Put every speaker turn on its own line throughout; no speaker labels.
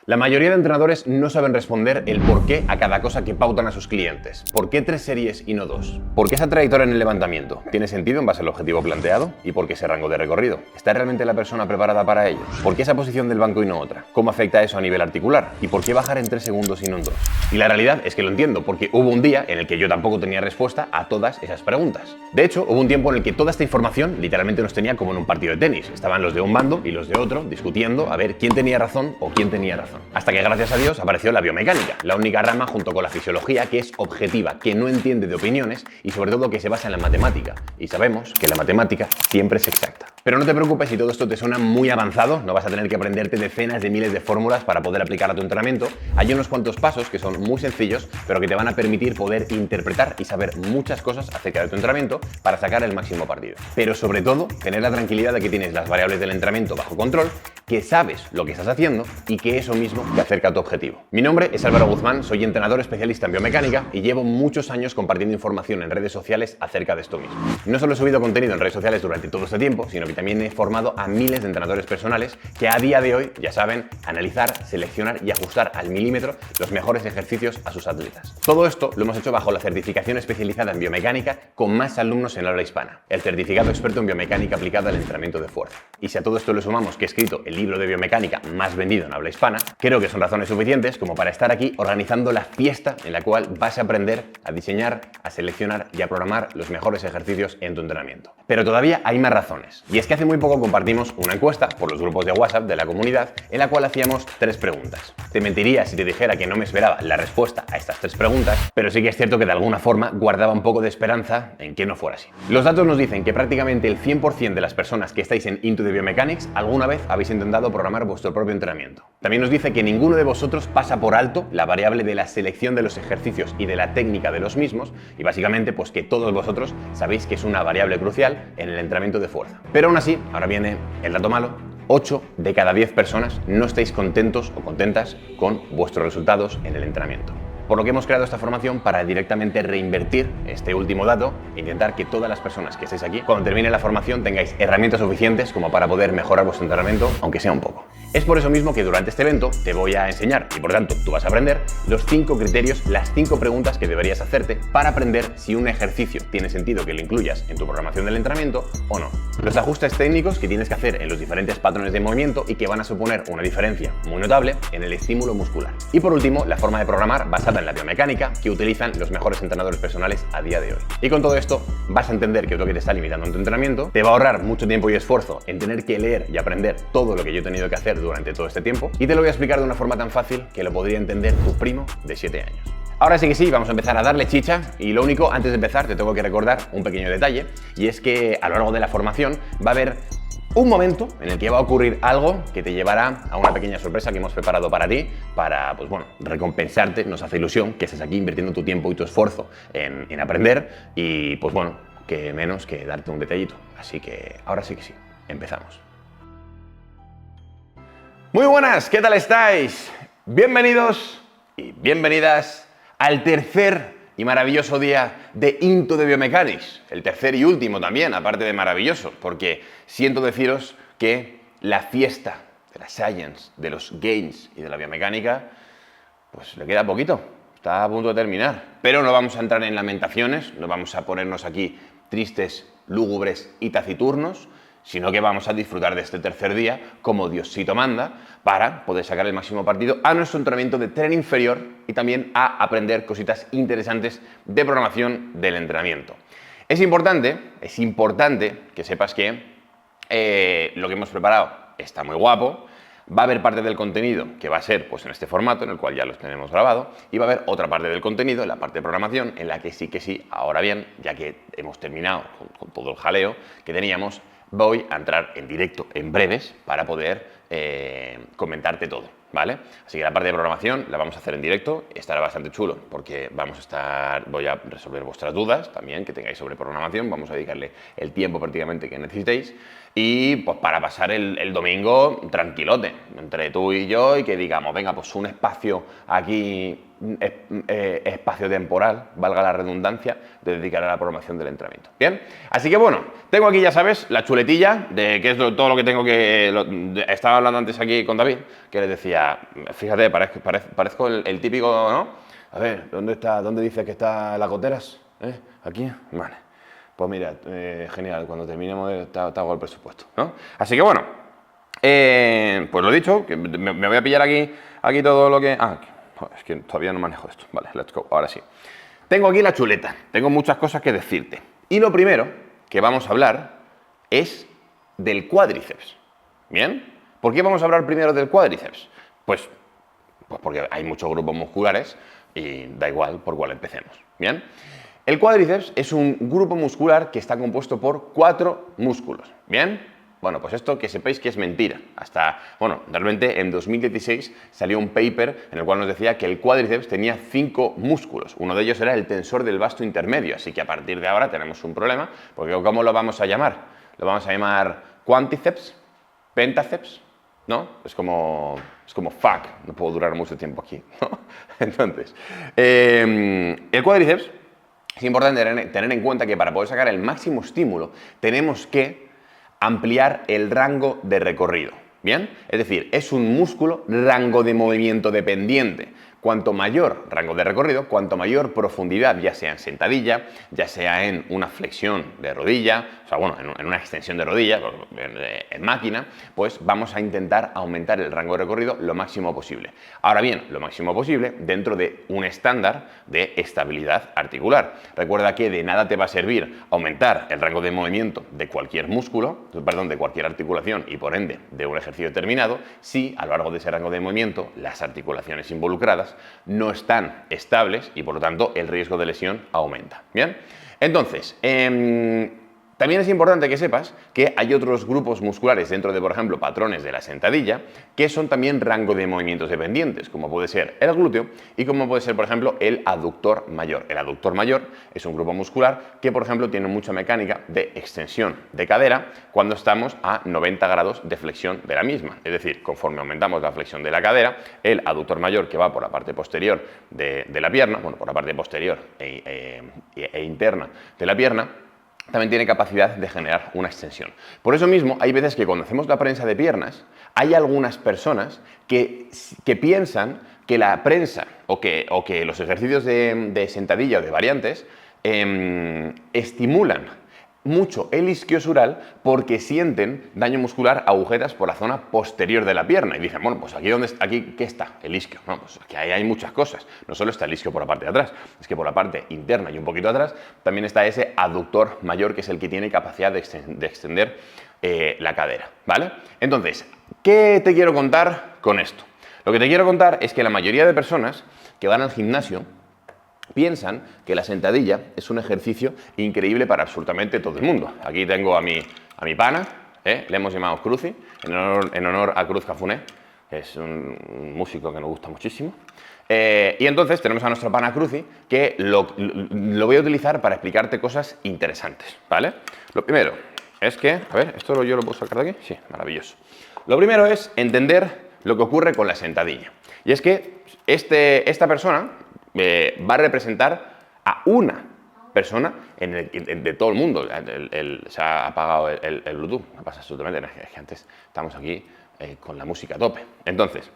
La mayoría de entrenadores no saben responder el por qué a cada cosa que pautan a sus clientes. ¿Por qué 3 series y no 2? ¿Por qué esa trayectoria en el levantamiento tiene sentido en base al objetivo planteado? ¿Y por qué ese rango de recorrido? ¿Está realmente la persona preparada para ello? ¿Por qué esa posición del banco y no otra? ¿Cómo afecta eso a nivel articular? ¿Y por qué bajar en 3 segundos y no en 2? Y la realidad es que lo entiendo, porque hubo un día en el que yo tampoco tenía respuesta a todas esas preguntas. De hecho, hubo un tiempo en el que toda esta información literalmente nos tenía como en un partido de tenis. Estaban los de un bando y los de otro discutiendo a ver quién tenía razón o quién tenía razón. Hasta que, gracias a Dios, apareció la biomecánica, la única rama junto con la fisiología que es objetiva, que no entiende de opiniones y sobre todo que se basa en la matemática. Y sabemos que la matemática siempre es exacta. Pero no te preocupes si todo esto te suena muy avanzado, no vas a tener que aprenderte decenas de miles de fórmulas para poder aplicar a tu entrenamiento. Hay unos cuantos pasos que son muy sencillos, pero que te van a permitir poder interpretar y saber muchas cosas acerca de tu entrenamiento para sacar el máximo partido. Pero sobre todo, tener la tranquilidad de que tienes las variables del entrenamiento bajo control, que sabes lo que estás haciendo y que eso mismo te acerca a tu objetivo. Mi nombre es Álvaro Guzmán, soy entrenador especialista en biomecánica y llevo muchos años compartiendo información en redes sociales acerca de esto mismo. No solo he subido contenido en redes sociales durante todo este tiempo, sino que también he formado a miles de entrenadores personales que a día de hoy ya saben analizar, seleccionar y ajustar al milímetro los mejores ejercicios a sus atletas. Todo esto lo hemos hecho bajo la certificación especializada en biomecánica con más alumnos en habla hispana, el certificado experto en biomecánica aplicada al entrenamiento de fuerza. Y si a todo esto le sumamos que he escrito el libro de biomecánica más vendido en habla hispana, creo que son razones suficientes como para estar aquí organizando la fiesta en la cual vas a aprender a diseñar, a seleccionar y a programar los mejores ejercicios en tu entrenamiento. Pero todavía hay más razones, y es que hace muy poco compartimos una encuesta por los grupos de WhatsApp de la comunidad en la cual hacíamos 3 preguntas. Te mentiría si te dijera que no me esperaba la respuesta a estas 3 preguntas, pero sí que es cierto que de alguna forma guardaba un poco de esperanza en que no fuera así. Los datos nos dicen que prácticamente el 100% de las personas que estáis en Into the Biomechanics alguna vez habéis intentado programar vuestro propio entrenamiento. También nos dice que ninguno de vosotros pasa por alto la variable de la selección de los ejercicios y de la técnica de los mismos, y básicamente pues que todos vosotros sabéis que es una variable crucial en el entrenamiento de fuerza. Pero aún así, ahora viene el dato malo, 8 de cada 10 personas no estáis contentos o contentas con vuestros resultados en el entrenamiento. Por lo que hemos creado esta formación para directamente reinvertir este último dato e intentar que todas las personas que estéis aquí, cuando termine la formación, tengáis herramientas suficientes como para poder mejorar vuestro entrenamiento, aunque sea un poco. Es por eso mismo que durante este evento te voy a enseñar, y por tanto tú vas a aprender, los 5 criterios, las 5 preguntas que deberías hacerte para aprender si un ejercicio tiene sentido que lo incluyas en tu programación del entrenamiento o no. Los ajustes técnicos que tienes que hacer en los diferentes patrones de movimiento y que van a suponer una diferencia muy notable en el estímulo muscular. Y por último, la forma de programar basada en la biomecánica que utilizan los mejores entrenadores personales a día de hoy. Y con todo esto vas a entender que es lo que te está limitando en tu entrenamiento, te va a ahorrar mucho tiempo y esfuerzo en tener que leer y aprender todo lo que yo he tenido que hacer durante todo este tiempo, y te lo voy a explicar de una forma tan fácil que lo podría entender tu primo de 7 años. Ahora sí que sí, vamos a empezar a darle chicha, y lo único, antes de empezar, te tengo que recordar un pequeño detalle, y es que a lo largo de la formación va a haber un momento en el que va a ocurrir algo que te llevará a una pequeña sorpresa que hemos preparado para ti, para, pues bueno, recompensarte. Nos hace ilusión que estés aquí invirtiendo tu tiempo y tu esfuerzo en aprender, y pues bueno, que menos que darte un detallito. Así que ahora sí que sí, empezamos. Muy buenas, ¿qué tal estáis? Bienvenidos y bienvenidas al tercer y maravilloso día de Into the Biomechanics. El tercer y último también, aparte de maravilloso, porque siento deciros que la fiesta de la science, de los gains y de la biomecánica, pues le queda poquito, está a punto de terminar. Pero no vamos a entrar en lamentaciones, no vamos a ponernos aquí tristes, lúgubres y taciturnos, sino que vamos a disfrutar de este tercer día como Diosito manda para poder sacar el máximo partido a nuestro entrenamiento de tren inferior y también a aprender cositas interesantes de programación del entrenamiento. Es importante que sepas que lo que hemos preparado está muy guapo. Va a haber parte del contenido que va a ser pues en este formato en el cual ya los tenemos grabado, y va a haber otra parte del contenido, en la parte de programación, en la que sí, ahora bien, ya que hemos terminado con todo el jaleo que teníamos, voy a entrar en directo en breves para poder comentarte todo, ¿vale? Así que la parte de programación la vamos a hacer en directo, estará bastante chulo porque voy a resolver vuestras dudas también que tengáis sobre programación, vamos a dedicarle el tiempo prácticamente que necesitéis, y pues para pasar el domingo tranquilote entre tú y yo, y que digamos, venga, pues un espacio aquí espacio temporal, valga la redundancia, de dedicar a la programación del entrenamiento. Bien, así que bueno, tengo aquí, ya sabes, la chuletilla de qué es todo lo que tengo que... estaba hablando antes aquí con David, que les decía, fíjate, parezco el típico, ¿no? A ver, ¿dónde dice que está las goteras? ¿Aquí? Vale. Pues mira, genial, cuando terminemos te hago el presupuesto, ¿no? Así que bueno, pues lo dicho, que me voy a pillar aquí todo lo que... es que todavía no manejo esto. Vale, let's go, ahora sí. Tengo aquí la chuleta, tengo muchas cosas que decirte. Y lo primero que vamos a hablar es del cuádriceps. ¿Bien? ¿Por qué vamos a hablar primero del cuádriceps? Pues porque hay muchos grupos musculares y da igual por cuál empecemos. ¿Bien? El cuádriceps es un grupo muscular que está compuesto por 4 músculos. ¿Bien? Bueno, pues esto que sepáis que es mentira. Realmente en 2016 salió un paper en el cual nos decía que el cuádriceps tenía 5 músculos. Uno de ellos era el tensor del vasto intermedio, así que a partir de ahora tenemos un problema, porque ¿cómo lo vamos a llamar? Lo vamos a llamar quanticeps, pentaceps, ¿no? Es como fuck, no puedo durar mucho tiempo aquí, ¿no? Entonces, el cuádriceps es importante tener en cuenta que para poder sacar el máximo estímulo tenemos que ampliar el rango de recorrido. ¿Bien? Es decir, es un músculo rango de movimiento dependiente. Cuanto mayor rango de recorrido, cuanto mayor profundidad, ya sea en sentadilla, ya sea en una flexión de rodilla, en una extensión de rodilla, en máquina, pues vamos a intentar aumentar el rango de recorrido lo máximo posible. Ahora bien, lo máximo posible dentro de un estándar de estabilidad articular. Recuerda que de nada te va a servir aumentar el rango de movimiento de cualquier músculo, de cualquier articulación y por ende de un ejercicio determinado, si a lo largo de ese rango de movimiento las articulaciones involucradas no están estables y por lo tanto el riesgo de lesión aumenta. Bien, entonces también es importante que sepas que hay otros grupos musculares dentro de, por ejemplo, patrones de la sentadilla que son también rango de movimientos dependientes, como puede ser el glúteo y como puede ser, por ejemplo, el aductor mayor. El aductor mayor es un grupo muscular que, por ejemplo, tiene mucha mecánica de extensión de cadera cuando estamos a 90 grados de flexión de la misma. Es decir, conforme aumentamos la flexión de la cadera, el aductor mayor que va por la parte posterior de la pierna, por la parte posterior e interna de la pierna, también tiene capacidad de generar una extensión. Por eso mismo, hay veces que cuando hacemos la prensa de piernas, hay algunas personas que piensan que la prensa o que los ejercicios de sentadilla o de variantes estimulan mucho el isquiosural porque sienten daño muscular, agujetas por la zona posterior de la pierna y dicen, bueno, pues aquí ¿qué está? El isquio. No, pues aquí hay muchas cosas. No solo está el isquio por la parte de atrás, es que por la parte interna y un poquito atrás también está ese aductor mayor que es el que tiene capacidad de extender la cadera, ¿vale? Entonces, ¿qué te quiero contar con esto? Lo que te quiero contar es que la mayoría de personas que van al gimnasio piensan que la sentadilla es un ejercicio increíble para absolutamente todo el mundo. Aquí tengo a mi pana, le hemos llamado Cruci, en honor a Cruz Cafuné, que es un músico que nos gusta muchísimo. Y entonces tenemos a nuestro pana Cruci, que lo voy a utilizar para explicarte cosas interesantes, ¿vale? Lo primero es que, a ver, ¿esto yo lo puedo sacar de aquí? Sí, maravilloso. Lo primero es entender lo que ocurre con la sentadilla. Y es que esta persona va a representar a una persona de todo el mundo. Se ha apagado el Bluetooth, no pasa absolutamente nada, es que antes estamos aquí con la música a tope. Entonces,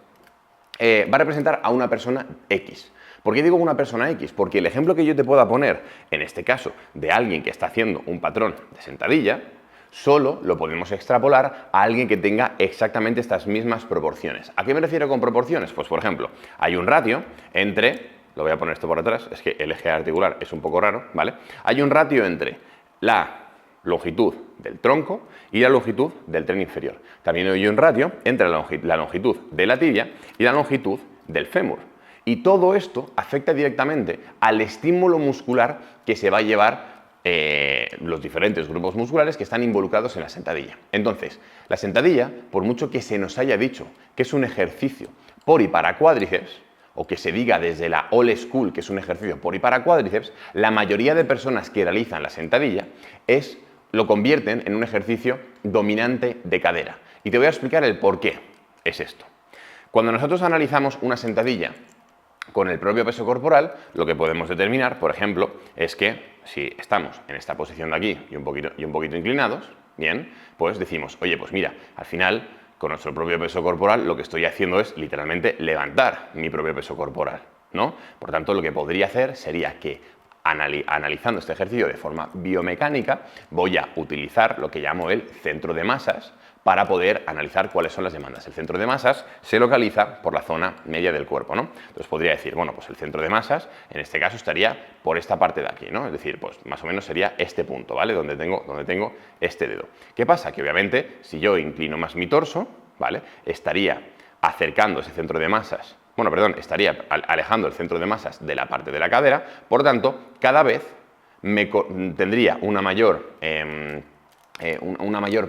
va a representar a una persona X. ¿Por qué digo una persona X? Porque el ejemplo que yo te pueda poner, en este caso, de alguien que está haciendo un patrón de sentadilla, solo lo podemos extrapolar a alguien que tenga exactamente estas mismas proporciones. ¿A qué me refiero con proporciones? Pues, por ejemplo, hay un ratio entre... Lo voy a poner esto por atrás, es que el eje articular es un poco raro, ¿vale? Hay un ratio entre la longitud del tronco y la longitud del tren inferior. También hay un ratio entre la longitud de la tibia y la longitud del fémur. Y todo esto afecta directamente al estímulo muscular que se va a llevar los diferentes grupos musculares que están involucrados en la sentadilla. Entonces, la sentadilla, por mucho que se nos haya dicho que es un ejercicio por y para cuádriceps, o que se diga desde la old school que es un ejercicio por y para cuádriceps, la mayoría de personas que realizan la sentadilla lo convierten en un ejercicio dominante de cadera. Y te voy a explicar el por qué es esto. Cuando nosotros analizamos una sentadilla con el propio peso corporal, lo que podemos determinar, por ejemplo, es que si estamos en esta posición de aquí y un poquito inclinados, bien, pues decimos, oye, pues mira, al final, con nuestro propio peso corporal, lo que estoy haciendo es literalmente levantar mi propio peso corporal, ¿no? Por tanto, lo que podría hacer sería que analizando este ejercicio de forma biomecánica, voy a utilizar lo que llamo el centro de masas para poder analizar cuáles son las demandas. El centro de masas se localiza por la zona media del cuerpo, ¿no? Entonces podría decir, bueno, pues el centro de masas en este caso estaría por esta parte de aquí, ¿no? Es decir, pues más o menos sería este punto, ¿vale? Donde tengo este dedo. ¿Qué pasa? Que obviamente si yo inclino más mi torso, ¿vale? Estaría acercando ese centro de masas, bueno, perdón, estaría alejando el centro de masas de la parte de la cadera, por tanto, cada vez tendría una mayor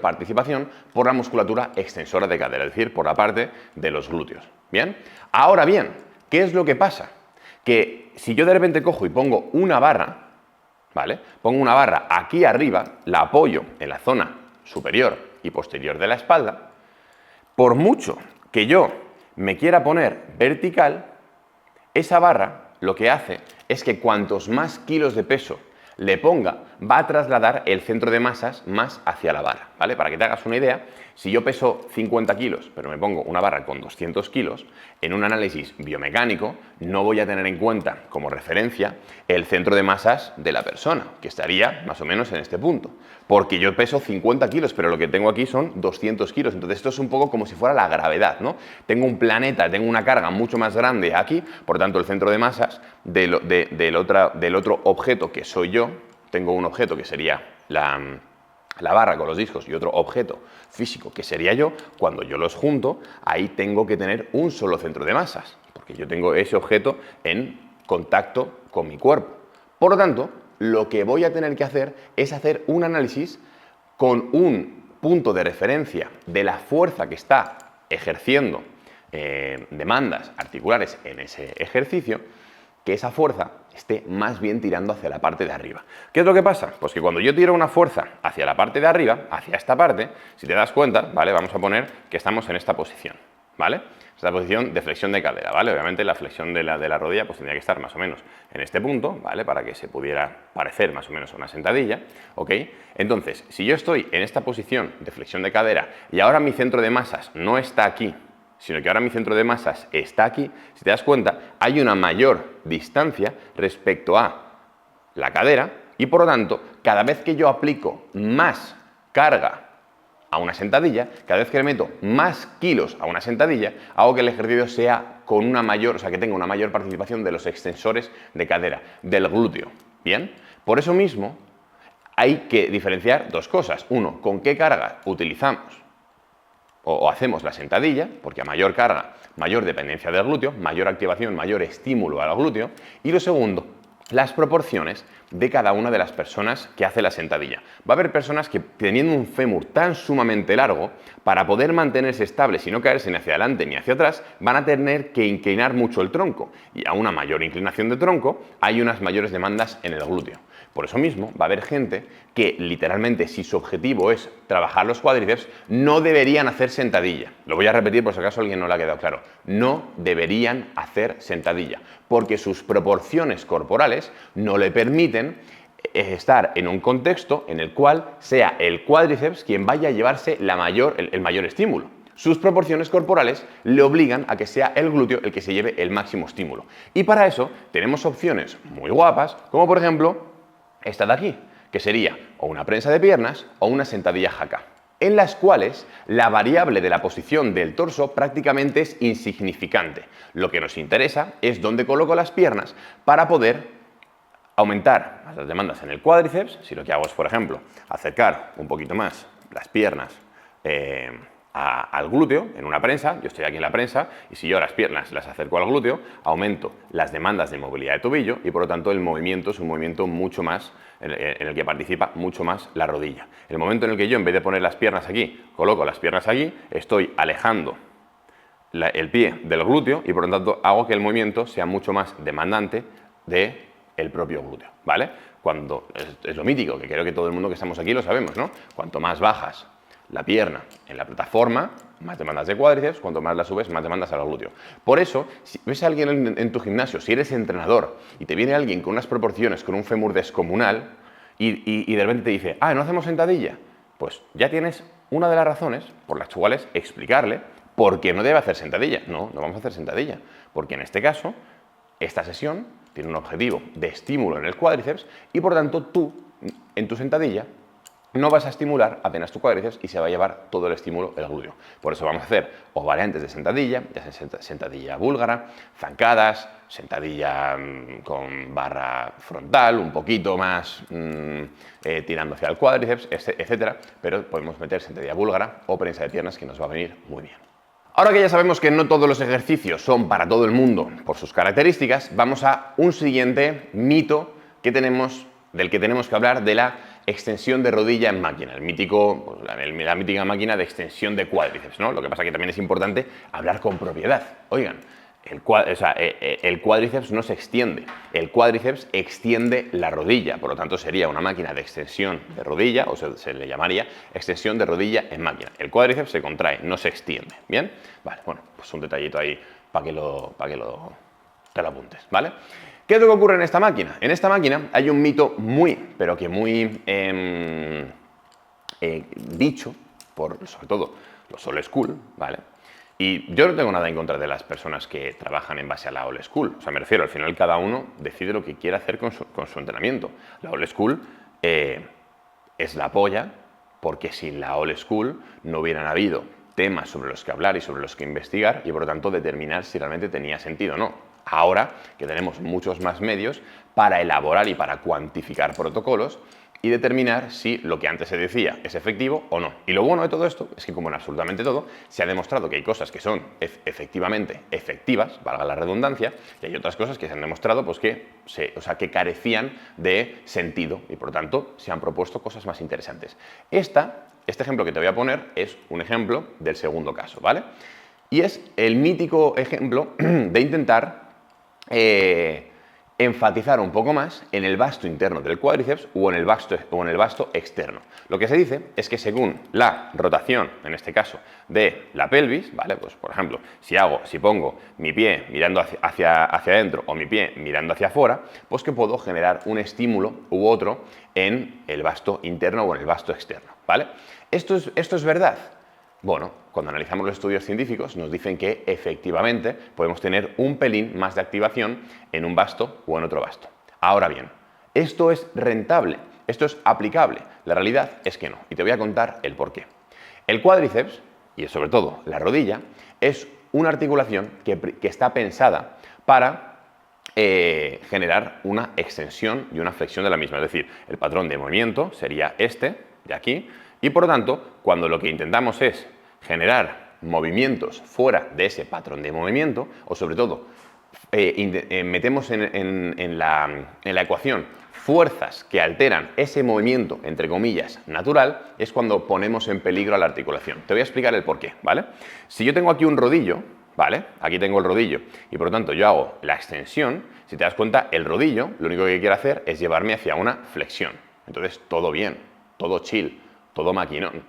participación por la musculatura extensora de cadera, es decir, por la parte de los glúteos. ¿Bien? Ahora bien, ¿qué es lo que pasa? Que si yo de repente cojo y pongo una barra, ¿vale? Pongo una barra aquí arriba, la apoyo en la zona superior y posterior de la espalda, por mucho que yo me quiera poner vertical, esa barra lo que hace es que cuantos más kilos de peso le ponga, va a trasladar el centro de masas más hacia la barra, ¿vale? Para que te hagas una idea, si yo peso 50 kilos, pero me pongo una barra con 200 kilos, en un análisis biomecánico no voy a tener en cuenta como referencia el centro de masas de la persona, que estaría más o menos en este punto. Porque yo peso 50 kilos, pero lo que tengo aquí son 200 kilos. Entonces esto es un poco como si fuera la gravedad, ¿no? Tengo un planeta, tengo una carga mucho más grande aquí, por tanto el centro de masas del otro objeto que soy yo, tengo un objeto que sería la barra con los discos y otro objeto físico que sería yo, cuando yo los junto, ahí tengo que tener un solo centro de masas, porque yo tengo ese objeto en contacto con mi cuerpo. Por lo tanto, lo que voy a tener que hacer es hacer un análisis con un punto de referencia de la fuerza que está ejerciendo demandas articulares en ese ejercicio, que esa fuerza esté más bien tirando hacia la parte de arriba. ¿Qué es lo que pasa? Pues que cuando yo tiro una fuerza hacia la parte de arriba, hacia esta parte, si te das cuenta, ¿vale? Vamos a poner que estamos en esta posición, ¿vale? Esta posición de flexión de cadera, ¿vale? Obviamente la flexión de la rodilla pues tendría que estar más o menos en este punto, ¿vale? Para que se pudiera parecer más o menos a una sentadilla, ¿ok? Entonces, si yo estoy en esta posición de flexión de cadera y ahora mi centro de masas no está aquí, sino que ahora mi centro de masas está aquí, si te das cuenta, hay una mayor distancia respecto a la cadera y por lo tanto, cada vez que yo aplico más carga a una sentadilla, cada vez que le meto más kilos a una sentadilla, hago que el ejercicio sea con una mayor, o sea, que tenga una mayor participación de los extensores de cadera, del glúteo. ¿Bien? Por eso mismo, hay que diferenciar dos cosas. Uno, con qué carga utilizamos o hacemos la sentadilla, porque a mayor carga, mayor dependencia del glúteo, mayor activación, mayor estímulo al glúteo. Y lo segundo, las proporciones de cada una de las personas que hace la sentadilla. Va a haber personas que teniendo un fémur tan sumamente largo, para poder mantenerse estables y no caerse ni hacia adelante ni hacia atrás, van a tener que inclinar mucho el tronco. Y a una mayor inclinación de tronco, hay unas mayores demandas en el glúteo. Por eso mismo va a haber gente que literalmente, si su objetivo es trabajar los cuádriceps, no deberían hacer sentadilla. Lo voy a repetir por si acaso a alguien no le ha quedado claro. No deberían hacer sentadilla, porque sus proporciones corporales no le permiten estar en un contexto en el cual sea el cuádriceps quien vaya a llevarse el mayor estímulo. Sus proporciones corporales le obligan a que sea el glúteo el que se lleve el máximo estímulo. Y para eso tenemos opciones muy guapas, como por ejemplo esta de aquí, que sería o una prensa de piernas o una sentadilla jaca, en las cuales la variable de la posición del torso prácticamente es insignificante. Lo que nos interesa es dónde coloco las piernas para poder aumentar las demandas en el cuádriceps. Si lo que hago es, por ejemplo, acercar un poquito más las piernas al glúteo en una prensa, yo estoy aquí en la prensa y si yo las piernas las acerco al glúteo, aumento las demandas de movilidad de tobillo y por lo tanto el movimiento es un movimiento mucho más en el que participa mucho más la rodilla. El momento en el que yo, en vez de poner las piernas aquí, coloco las piernas aquí, estoy alejando el pie del glúteo y por lo tanto hago que el movimiento sea mucho más demandante del propio glúteo, ¿vale? Cuando es lo mítico, que creo que todo el mundo que estamos aquí lo sabemos, ¿no? Cuanto más bajas la pierna en la plataforma, más demandas de cuádriceps, cuanto más la subes, más demandas al glúteo. Por eso, si ves a alguien en tu gimnasio, si eres entrenador y te viene alguien con unas proporciones, con un fémur descomunal y de repente te dice, ah, ¿no hacemos sentadilla? Pues ya tienes una de las razones por las cuales explicarle por qué no debe hacer sentadilla. No, no vamos a hacer sentadilla, porque en este caso, esta sesión tiene un objetivo de estímulo en el cuádriceps y por tanto tú, en tu sentadilla, no vas a estimular apenas tu cuádriceps y se va a llevar todo el estímulo el glúteo. Por eso vamos a hacer o variantes de sentadilla, ya sea sentadilla búlgara, zancadas, sentadilla con barra frontal, un poquito más tirando hacia el cuádriceps, etcétera. Pero podemos meter sentadilla búlgara o prensa de piernas que nos va a venir muy bien. Ahora que ya sabemos que no todos los ejercicios son para todo el mundo por sus características, vamos a un siguiente mito que del que tenemos que hablar, de la extensión de rodilla en máquina, el mítico, la mítica máquina de extensión de cuádriceps, ¿no? Lo que pasa que también es importante hablar con propiedad. Oigan, el cuádriceps no se extiende, el cuádriceps extiende la rodilla, por lo tanto sería una máquina de extensión de rodilla, o se le llamaría extensión de rodilla en máquina. El cuádriceps se contrae, no se extiende, ¿bien? Vale, bueno, pues un detallito ahí para que te lo apuntes, ¿vale? ¿Qué es lo que ocurre en esta máquina? En esta máquina hay un mito pero que muy dicho por, sobre todo, los old school, ¿vale? Y yo no tengo nada en contra de las personas que trabajan en base a la old school. O sea, me refiero, al final cada uno decide lo que quiere hacer con su entrenamiento. La old school es la polla, porque sin la old school no hubieran habido temas sobre los que hablar y sobre los que investigar y por lo tanto determinar si realmente tenía sentido o no. Ahora que tenemos muchos más medios para elaborar y para cuantificar protocolos y determinar si lo que antes se decía es efectivo o no. Y lo bueno de todo esto es que, como en absolutamente todo, se ha demostrado que hay cosas que son efectivamente efectivas, valga la redundancia, y hay otras cosas que se han demostrado pues, que carecían de sentido y, por lo tanto, se han propuesto cosas más interesantes. Este ejemplo que te voy a poner es un ejemplo del segundo caso, ¿vale? Y es el mítico ejemplo de intentar enfatizar un poco más en el vasto interno del cuádriceps o en el vasto externo. Lo que se dice es que según la rotación, en este caso, de la pelvis, ¿vale? Pues por ejemplo, si pongo mi pie mirando hacia adentro o mi pie mirando hacia afuera, pues que puedo generar un estímulo u otro en el vasto interno o en el vasto externo, ¿vale? ¿Esto es verdad? Bueno, cuando analizamos los estudios científicos nos dicen que efectivamente podemos tener un pelín más de activación en un vasto o en otro vasto. Ahora bien, ¿esto es rentable? ¿Esto es aplicable? La realidad es que no, y te voy a contar el porqué. El cuádriceps, y sobre todo la rodilla, es una articulación que está pensada para generar una extensión y una flexión de la misma. Es decir, el patrón de movimiento sería este, de aquí, y por lo tanto, cuando lo que intentamos es generar movimientos fuera de ese patrón de movimiento, o sobre todo metemos en la ecuación fuerzas que alteran ese movimiento, entre comillas, natural, es cuando ponemos en peligro a la articulación. Te voy a explicar el porqué, ¿vale? Si yo tengo aquí un rodillo, ¿vale? Aquí tengo el rodillo y por lo tanto yo hago la extensión, si te das cuenta, el rodillo lo único que quiere hacer es llevarme hacia una flexión. Entonces, todo bien, todo chill, todo maquinón.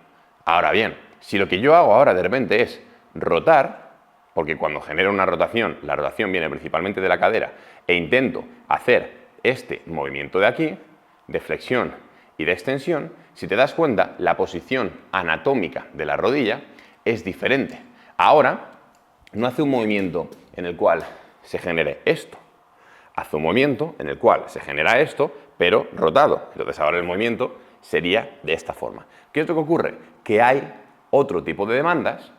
Ahora bien, si lo que yo hago ahora de repente es rotar, porque cuando genero una rotación, la rotación viene principalmente de la cadera, e intento hacer este movimiento de aquí, de flexión y de extensión, si te das cuenta, la posición anatómica de la rodilla es diferente. Ahora, no hace un movimiento en el cual se genere esto, hace un movimiento en el cual se genera esto, pero rotado. Entonces ahora el movimiento sería de esta forma. ¿Qué es lo que ocurre? Que hay otro tipo de demandas,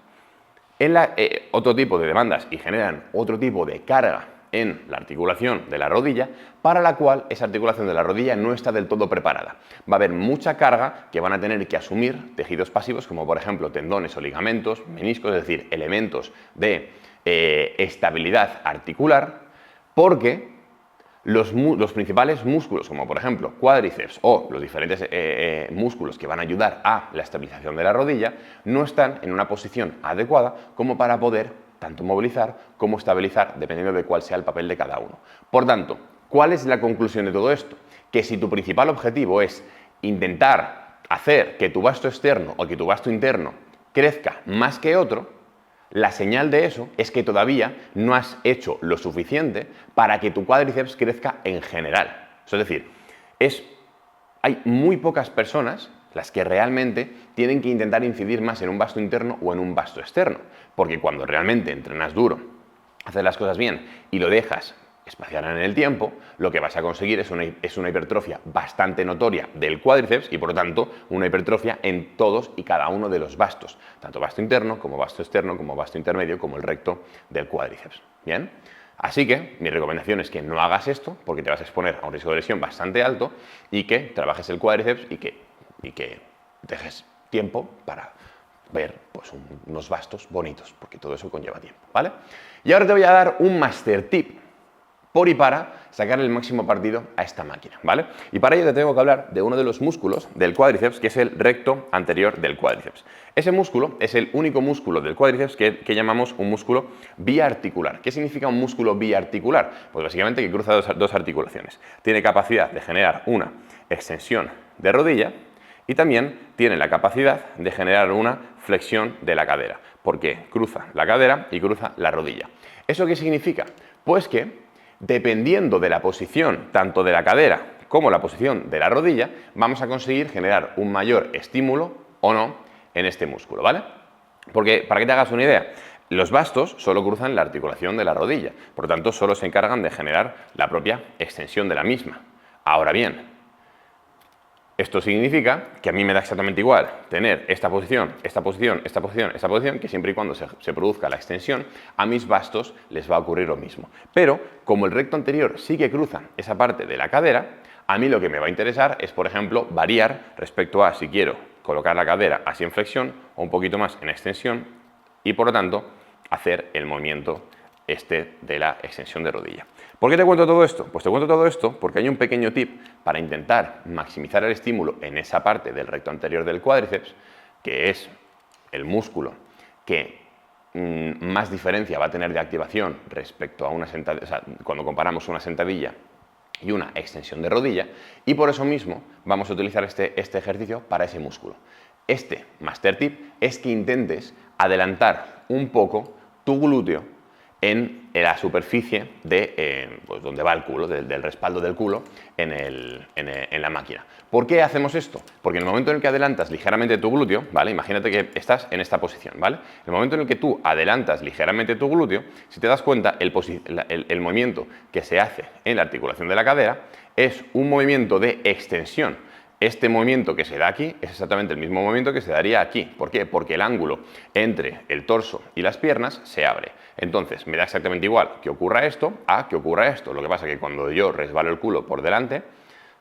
y generan otro tipo de carga en la articulación de la rodilla, para la cual esa articulación de la rodilla no está del todo preparada. Va a haber mucha carga que van a tener que asumir tejidos pasivos, como por ejemplo tendones o ligamentos, meniscos, es decir, elementos de estabilidad articular, porque los principales músculos, como por ejemplo cuádriceps o los diferentes músculos que van a ayudar a la estabilización de la rodilla, no están en una posición adecuada como para poder tanto movilizar como estabilizar, dependiendo de cuál sea el papel de cada uno. Por tanto, ¿cuál es la conclusión de todo esto? Que si tu principal objetivo es intentar hacer que tu vasto externo o que tu vasto interno crezca más que otro, la señal de eso es que todavía no has hecho lo suficiente para que tu cuádriceps crezca en general. Es decir, hay muy pocas personas las que realmente tienen que intentar incidir más en un vasto interno o en un vasto externo, porque cuando realmente entrenas duro, haces las cosas bien y lo dejas espaciar en el tiempo, lo que vas a conseguir es una hipertrofia bastante notoria del cuádriceps y por lo tanto una hipertrofia en todos y cada uno de los vastos, tanto vasto interno como vasto externo, como vasto intermedio, como el recto del cuádriceps. ¿Bien? Así que mi recomendación es que no hagas esto porque te vas a exponer a un riesgo de lesión bastante alto y que trabajes el cuádriceps y que dejes tiempo para ver pues, unos vastos bonitos, porque todo eso conlleva tiempo, ¿vale? Y ahora te voy a dar un master tip por y para sacar el máximo partido a esta máquina, ¿vale? Y para ello te tengo que hablar de uno de los músculos del cuádriceps, que es el recto anterior del cuádriceps. Ese músculo es el único músculo del cuádriceps que llamamos un músculo biarticular. ¿Qué significa un músculo biarticular? Pues básicamente que cruza dos articulaciones. Tiene capacidad de generar una extensión de rodilla y también tiene la capacidad de generar una flexión de la cadera, porque cruza la cadera y cruza la rodilla. ¿Eso qué significa? Pues que dependiendo de la posición tanto de la cadera como la posición de la rodilla, vamos a conseguir generar un mayor estímulo o no en este músculo, ¿vale? Porque, para que te hagas una idea, los vastos solo cruzan la articulación de la rodilla, por lo tanto solo se encargan de generar la propia extensión de la misma. Ahora bien, esto significa que a mí me da exactamente igual tener esta posición, esta posición, esta posición, esta posición, que siempre y cuando se produzca la extensión, a mis vastos les va a ocurrir lo mismo. Pero, como el recto anterior sí que cruza esa parte de la cadera, a mí lo que me va a interesar es, por ejemplo, variar respecto a si quiero colocar la cadera así en flexión o un poquito más en extensión y, por lo tanto, hacer el movimiento de la extensión de rodilla. ¿Por qué te cuento todo esto? Pues te cuento todo esto porque hay un pequeño tip para intentar maximizar el estímulo en esa parte del recto anterior del cuádriceps, que es el músculo que más diferencia va a tener de activación respecto a una sentadilla, o sea, cuando comparamos una sentadilla y una extensión de rodilla, y por eso mismo vamos a utilizar este ejercicio para ese músculo. Este master tip es que intentes adelantar un poco tu glúteo en la superficie de pues donde va el culo, del respaldo del culo en la máquina. ¿Por qué hacemos esto? Porque en el momento en el que adelantas ligeramente tu glúteo, ¿vale? Imagínate que estás en esta posición, ¿vale? En el momento en el que tú adelantas ligeramente tu glúteo, si te das cuenta, el movimiento que se hace en la articulación de la cadera es un movimiento de extensión. Este movimiento que se da aquí es exactamente el mismo movimiento que se daría aquí. ¿Por qué? Porque el ángulo entre el torso y las piernas se abre. Entonces, me da exactamente igual que ocurra esto a que ocurra esto. Lo que pasa es que cuando yo resbalo el culo por delante,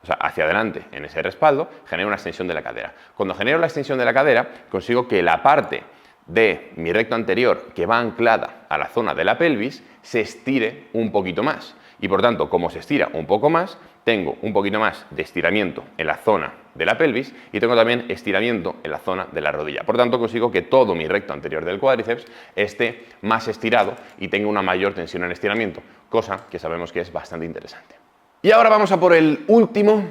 o sea, hacia adelante en ese respaldo, genero una extensión de la cadera. Cuando genero la extensión de la cadera, consigo que la parte de mi recto anterior que va anclada a la zona de la pelvis se estire un poquito más. Y por tanto, como se estira un poco más, tengo un poquito más de estiramiento en la zona de la pelvis y tengo también estiramiento en la zona de la rodilla. Por tanto, consigo que todo mi recto anterior del cuádriceps esté más estirado y tenga una mayor tensión en estiramiento, cosa que sabemos que es bastante interesante. Y ahora vamos a por el último,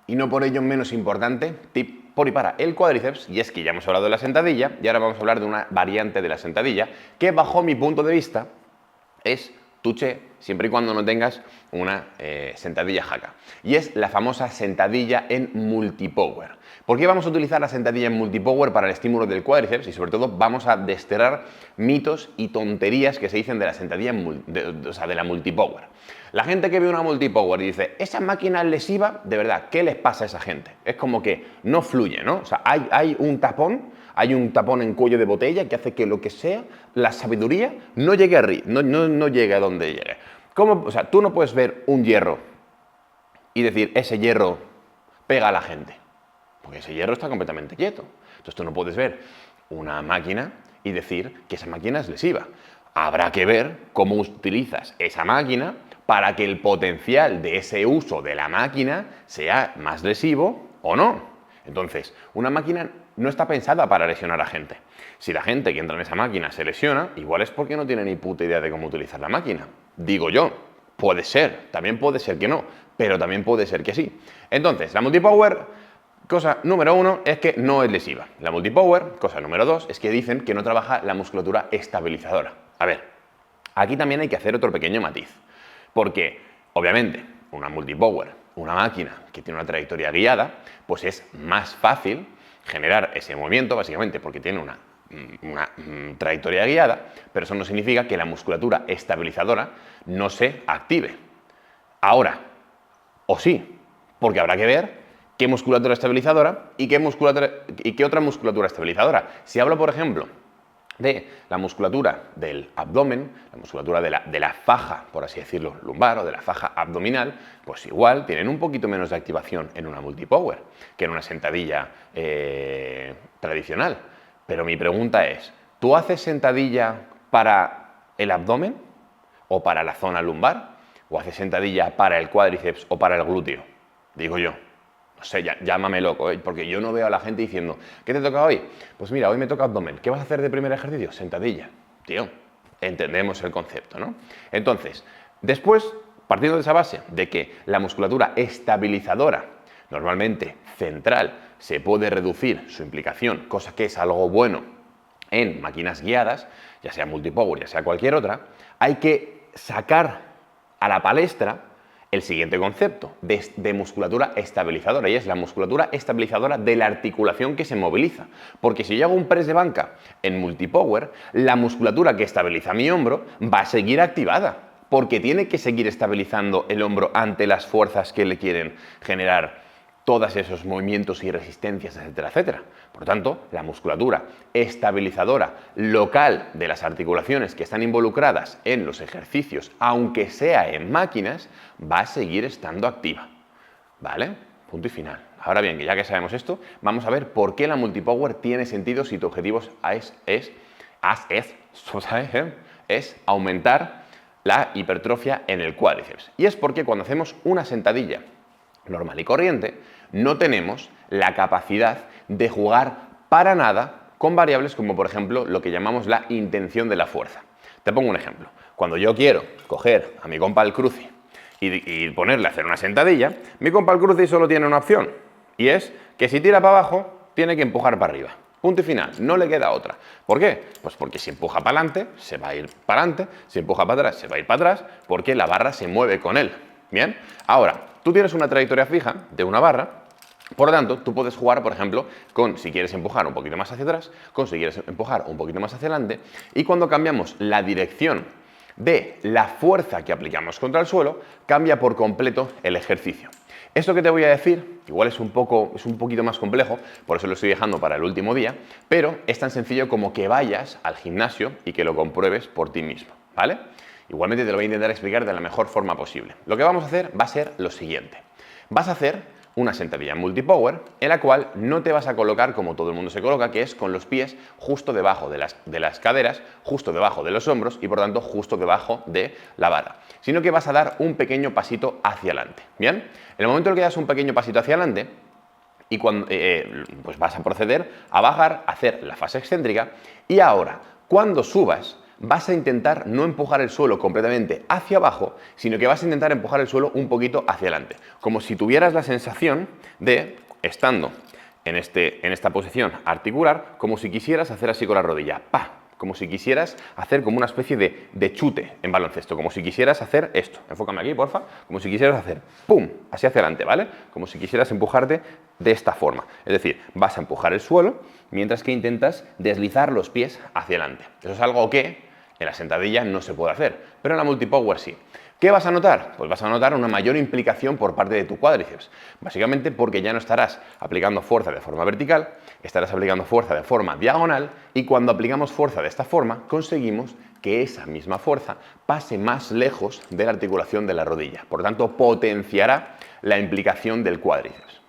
y no por ello menos importante, tip por y para el cuádriceps, y es que ya hemos hablado de la sentadilla y ahora vamos a hablar de una variante de la sentadilla que, bajo mi punto de vista, es touché siempre y cuando no tengas una sentadilla jaca. Y es la famosa sentadilla en multipower. ¿Por qué vamos a utilizar la sentadilla en multipower para el estímulo del cuádriceps? Y sobre todo vamos a desterrar mitos y tonterías que se dicen de la sentadilla de la multipower. La gente que ve una multipower y dice, esa máquina es lesiva, de verdad, ¿qué les pasa a esa gente? Es como que no fluye, ¿no? O sea, hay un tapón en cuello de botella que hace que lo que sea, la sabiduría, no llegue a no llegue a donde llegue. ¿Cómo? O sea, tú no puedes ver un hierro y decir, ese hierro pega a la gente, porque ese hierro está completamente quieto. Entonces tú no puedes ver una máquina y decir que esa máquina es lesiva. Habrá que ver cómo utilizas esa máquina para que el potencial de ese uso de la máquina sea más lesivo o no. Entonces, una máquina no está pensada para lesionar a gente. Si la gente que entra en esa máquina se lesiona, igual es porque no tiene ni puta idea de cómo utilizar la máquina. Digo yo, puede ser, también puede ser que no, pero también puede ser que sí. Entonces, la multipower, Cosa número 1 es que no es lesiva. La multipower, cosa número 2, es que dicen que no trabaja la musculatura estabilizadora. A ver, aquí también hay que hacer otro pequeño matiz. Porque, obviamente, una multipower, una máquina que tiene una trayectoria guiada, pues es más fácil generar ese movimiento, básicamente porque tiene una trayectoria guiada, pero eso no significa que la musculatura estabilizadora no se active. Ahora, o sí, porque habrá que ver qué musculatura estabilizadora y qué otra musculatura estabilizadora. Si hablo, por ejemplo, de la musculatura del abdomen, la musculatura de la faja, por así decirlo, lumbar o de la faja abdominal, pues igual tienen un poquito menos de activación en una multipower que en una sentadilla tradicional. Pero mi pregunta es, ¿tú haces sentadilla para el abdomen o para la zona lumbar? ¿O haces sentadilla para el cuádriceps o para el glúteo? Digo yo. No sé, llámame loco, porque yo no veo a la gente diciendo, ¿qué te toca hoy? Pues mira, hoy me toca abdomen. ¿Qué vas a hacer de primer ejercicio? Sentadilla. Tío, entendemos el concepto, ¿no? Entonces, después, partiendo de esa base de que la musculatura estabilizadora, normalmente central, se puede reducir su implicación, cosa que es algo bueno en máquinas guiadas, ya sea multipower, ya sea cualquier otra, hay que sacar a la palestra el siguiente concepto de musculatura estabilizadora, y es la musculatura estabilizadora de la articulación que se moviliza. Porque si yo hago un press de banca en multipower, la musculatura que estabiliza mi hombro va a seguir activada, porque tiene que seguir estabilizando el hombro ante las fuerzas que le quieren generar todos esos movimientos y resistencias, etcétera, etcétera. Por tanto, la musculatura estabilizadora local de las articulaciones que están involucradas en los ejercicios, aunque sea en máquinas, va a seguir estando activa. ¿Vale? Punto y final. Ahora bien, que ya que sabemos esto, vamos a ver por qué la multipower tiene sentido si tu objetivo es aumentar la hipertrofia en el cuádriceps. Y es porque cuando hacemos una sentadilla normal y corriente, no tenemos la capacidad de jugar para nada con variables como, por ejemplo, lo que llamamos la intención de la fuerza. Te pongo un ejemplo. Cuando yo quiero coger a mi compa el cruci y ponerle a hacer una sentadilla, mi compa el cruci solo tiene una opción, y es que si tira para abajo, tiene que empujar para arriba. Punto y final, no le queda otra. ¿Por qué? Pues porque si empuja para adelante, se va a ir para adelante, si empuja para atrás, se va a ir para atrás, porque la barra se mueve con él. ¿Bien? Ahora, tú tienes una trayectoria fija de una barra, por lo tanto, tú puedes jugar, por ejemplo, con si quieres empujar un poquito más hacia atrás, con si quieres empujar un poquito más hacia adelante, y cuando cambiamos la dirección de la fuerza que aplicamos contra el suelo, cambia por completo el ejercicio. Esto que te voy a decir, igual es un poquito más complejo, por eso lo estoy dejando para el último día, pero es tan sencillo como que vayas al gimnasio y que lo compruebes por ti mismo, ¿vale? Igualmente te lo voy a intentar explicar de la mejor forma posible. Lo que vamos a hacer va a ser lo siguiente. Vas a hacer una sentadilla multipower en la cual no te vas a colocar como todo el mundo se coloca, que es con los pies justo debajo de las caderas, justo debajo de los hombros y por tanto justo debajo de la barra, sino que vas a dar un pequeño pasito hacia adelante. ¿Bien? En el momento en que das un pequeño pasito hacia adelante, y cuando, pues vas a proceder a bajar, a hacer la fase excéntrica, y ahora, cuando subas, vas a intentar no empujar el suelo completamente hacia abajo, sino que vas a intentar empujar el suelo un poquito hacia adelante. Como si tuvieras la sensación de, estando en esta posición articular, como si quisieras hacer así con la rodilla. ¡Pah! Como si quisieras hacer como una especie de chute en baloncesto, como si quisieras hacer esto. Enfócame aquí, porfa. Como si quisieras hacer ¡pum! Así hacia adelante, ¿vale? Como si quisieras empujarte de esta forma. Es decir, vas a empujar el suelo mientras que intentas deslizar los pies hacia adelante. Eso es algo que en la sentadilla no se puede hacer, pero en la multipower sí. ¿Qué vas a notar? Pues vas a notar una mayor implicación por parte de tu cuádriceps. Básicamente porque ya no estarás aplicando fuerza de forma vertical, estarás aplicando fuerza de forma diagonal, y cuando aplicamos fuerza de esta forma conseguimos que esa misma fuerza pase más lejos de la articulación de la rodilla. Por lo tanto, potenciará la implicación del cuádriceps.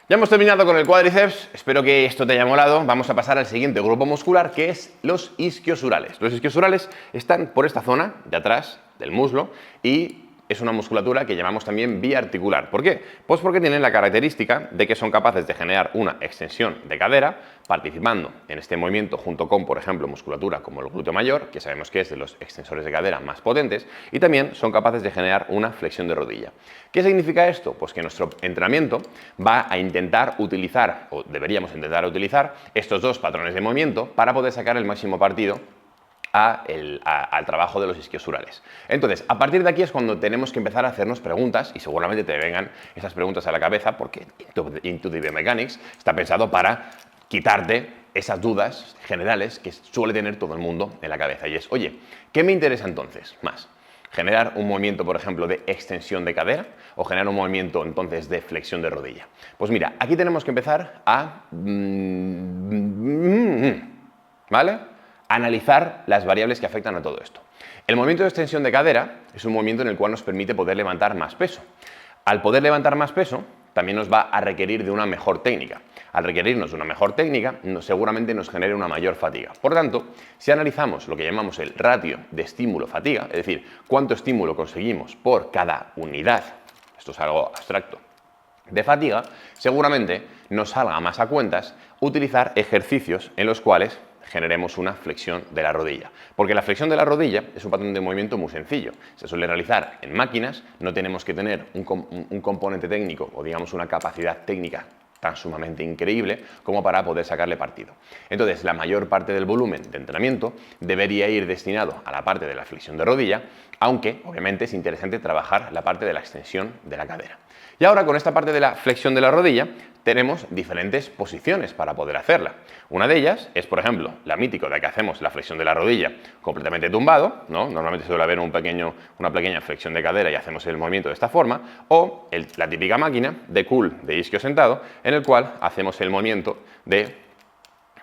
Ya hemos terminado con el cuádriceps, espero que esto te haya molado. Vamos a pasar al siguiente grupo muscular, que es los isquiosurales. Los isquiosurales están por esta zona de atrás del muslo y es una musculatura que llamamos también biarticular. ¿Por qué? Pues porque tienen la característica de que son capaces de generar una extensión de cadera participando en este movimiento junto con, por ejemplo, musculatura como el glúteo mayor, que sabemos que es de los extensores de cadera más potentes, y también son capaces de generar una flexión de rodilla. ¿Qué significa esto? Pues que nuestro entrenamiento va a intentar utilizar, o deberíamos intentar utilizar, estos dos patrones de movimiento para poder sacar el máximo partido al trabajo de los isquiosurales. Entonces, a partir de aquí es cuando tenemos que empezar a hacernos preguntas, y seguramente te vengan esas preguntas a la cabeza, porque Intuitive Biomechanics está pensado para quitarte esas dudas generales que suele tener todo el mundo en la cabeza. Y es, oye, ¿qué me interesa entonces más? ¿Generar un movimiento, por ejemplo, de extensión de cadera o generar un movimiento entonces de flexión de rodilla? Pues mira, aquí tenemos que empezar a ¿vale? Analizar las variables que afectan a todo esto. El movimiento de extensión de cadera es un movimiento en el cual nos permite poder levantar más peso. Al poder levantar más peso, también nos va a requerir de una mejor técnica. Al requerirnos de una mejor técnica, seguramente nos genere una mayor fatiga. Por tanto, si analizamos lo que llamamos el ratio de estímulo-fatiga, es decir, cuánto estímulo conseguimos por cada unidad, esto es algo abstracto, de fatiga, seguramente nos salga más a cuentas utilizar ejercicios en los cuales generemos una flexión de la rodilla. Porque la flexión de la rodilla es un patrón de movimiento muy sencillo. Se suele realizar en máquinas, no tenemos que tener un componente técnico o digamos una capacidad técnica tan sumamente increíble como para poder sacarle partido. Entonces, la mayor parte del volumen de entrenamiento debería ir destinado a la parte de la flexión de rodilla, aunque obviamente es interesante trabajar la parte de la extensión de la cadera. Y ahora con esta parte de la flexión de la rodilla tenemos diferentes posiciones para poder hacerla. Una de ellas es, por ejemplo, la mítica de que hacemos la flexión de la rodilla completamente tumbado, ¿no? Normalmente suele haber una pequeña flexión de cadera y hacemos el movimiento de esta forma, o la típica máquina de curl de isquio sentado, en el cual hacemos el movimiento de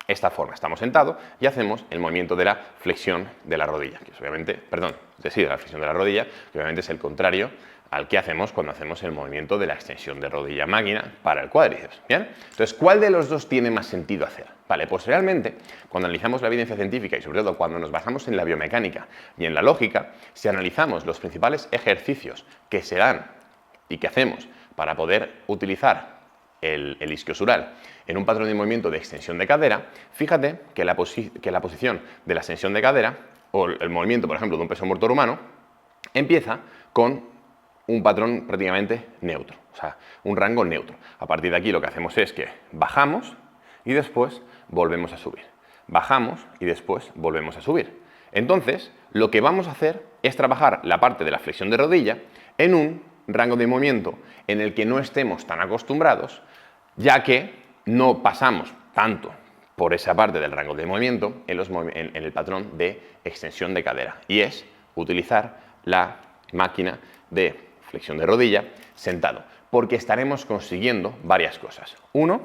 esta forma. Estamos sentados y hacemos el movimiento de la flexión de la rodilla, que es obviamente, de la flexión de la rodilla, que obviamente es el contrario al que hacemos cuando hacemos el movimiento de la extensión de rodilla máquina para el cuádriceps. ¿Bien? Entonces, ¿cuál de los dos tiene más sentido hacer? Vale, pues realmente, cuando analizamos la evidencia científica y sobre todo cuando nos basamos en la biomecánica y en la lógica, si analizamos los principales ejercicios que se dan y que hacemos para poder utilizar el isquiosural en un patrón de movimiento de extensión de cadera, fíjate que la posición de la extensión de cadera o el movimiento, por ejemplo, de un peso muerto rumano, empieza con un patrón prácticamente neutro, o sea, un rango neutro. A partir de aquí lo que hacemos es que bajamos y después volvemos a subir. Bajamos y después volvemos a subir. Entonces, lo que vamos a hacer es trabajar la parte de la flexión de rodilla en un rango de movimiento en el que no estemos tan acostumbrados, ya que no pasamos tanto por esa parte del rango de movimiento en el patrón de extensión de cadera, y es utilizar la máquina de flexión de rodilla sentado, porque estaremos consiguiendo varias cosas. Uno,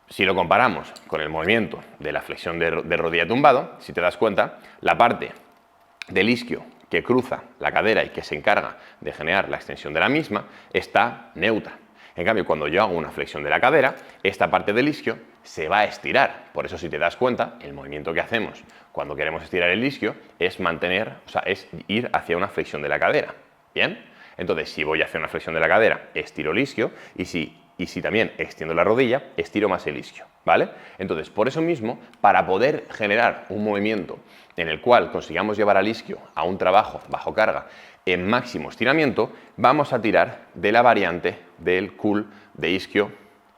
si lo comparamos con el movimiento de la flexión de rodilla tumbado, si te das cuenta, la parte del isquio que cruza la cadera y que se encarga de generar la extensión de la misma está neutra. En cambio, cuando yo hago una flexión de la cadera, esta parte del isquio se va a estirar. Por eso, si te das cuenta, el movimiento que hacemos cuando queremos estirar el isquio es es ir hacia una flexión de la cadera. ¿Bien? Entonces, si voy hacia una flexión de la cadera, estiro el isquio, y si también extiendo la rodilla, estiro más el isquio, ¿vale? Entonces, por eso mismo, para poder generar un movimiento en el cual consigamos llevar al isquio a un trabajo bajo carga en máximo estiramiento, vamos a tirar de la variante del curl de isquio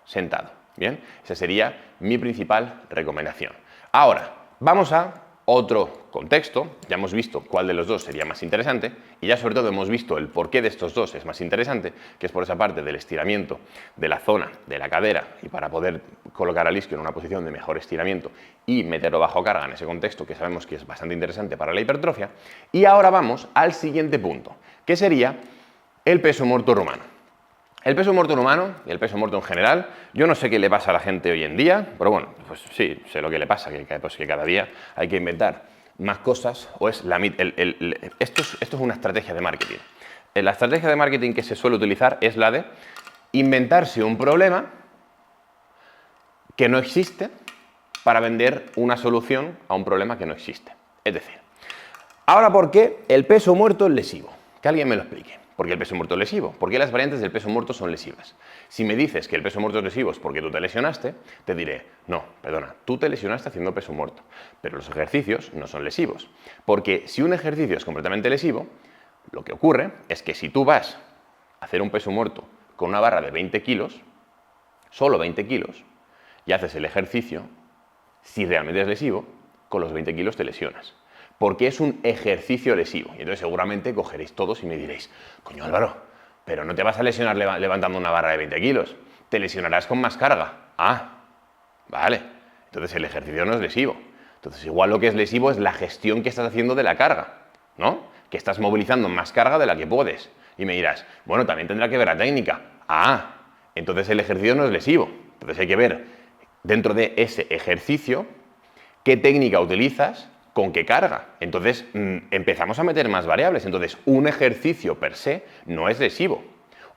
sentado, ¿bien? Esa sería mi principal recomendación. Ahora, vamos a otro contexto. Ya hemos visto cuál de los dos sería más interesante y ya sobre todo hemos visto el porqué de estos dos es más interesante, que es por esa parte del estiramiento de la zona de la cadera y para poder colocar al isquio en una posición de mejor estiramiento y meterlo bajo carga en ese contexto que sabemos que es bastante interesante para la hipertrofia. Y ahora vamos al siguiente punto, que sería el peso muerto rumano. El peso muerto humano y el peso muerto en general, yo no sé qué le pasa a la gente hoy en día, pero bueno, pues sí, sé lo que le pasa, que cada día hay que inventar más cosas, o es esto es una estrategia de marketing. La estrategia de marketing que se suele utilizar es la de inventarse un problema que no existe para vender una solución a un problema que no existe. Es decir, ahora, ¿por qué el peso muerto es lesivo? Que alguien me lo explique. ¿Por qué el peso muerto es lesivo? ¿Por qué las variantes del peso muerto son lesivas? Si me dices que el peso muerto es lesivo es porque tú te lesionaste, te diré, no, perdona, tú te lesionaste haciendo peso muerto, pero los ejercicios no son lesivos. Porque si un ejercicio es completamente lesivo, lo que ocurre es que si tú vas a hacer un peso muerto con una barra de 20 kilos, solo 20 kilos, y haces el ejercicio, si realmente es lesivo, con los 20 kilos te lesionas. Porque es un ejercicio lesivo. Y entonces seguramente cogeréis todos y me diréis, coño Álvaro, pero no te vas a lesionar levantando una barra de 20 kilos, te lesionarás con más carga. Ah, vale, entonces el ejercicio no es lesivo. Entonces igual lo que es lesivo es la gestión que estás haciendo de la carga, ¿no? Que estás movilizando más carga de la que puedes. Y me dirás, bueno, también tendrá que ver la técnica. Ah, entonces el ejercicio no es lesivo. Entonces hay que ver dentro de ese ejercicio qué técnica utilizas, con qué carga. Entonces empezamos a meter más variables. Entonces un ejercicio per se no es lesivo.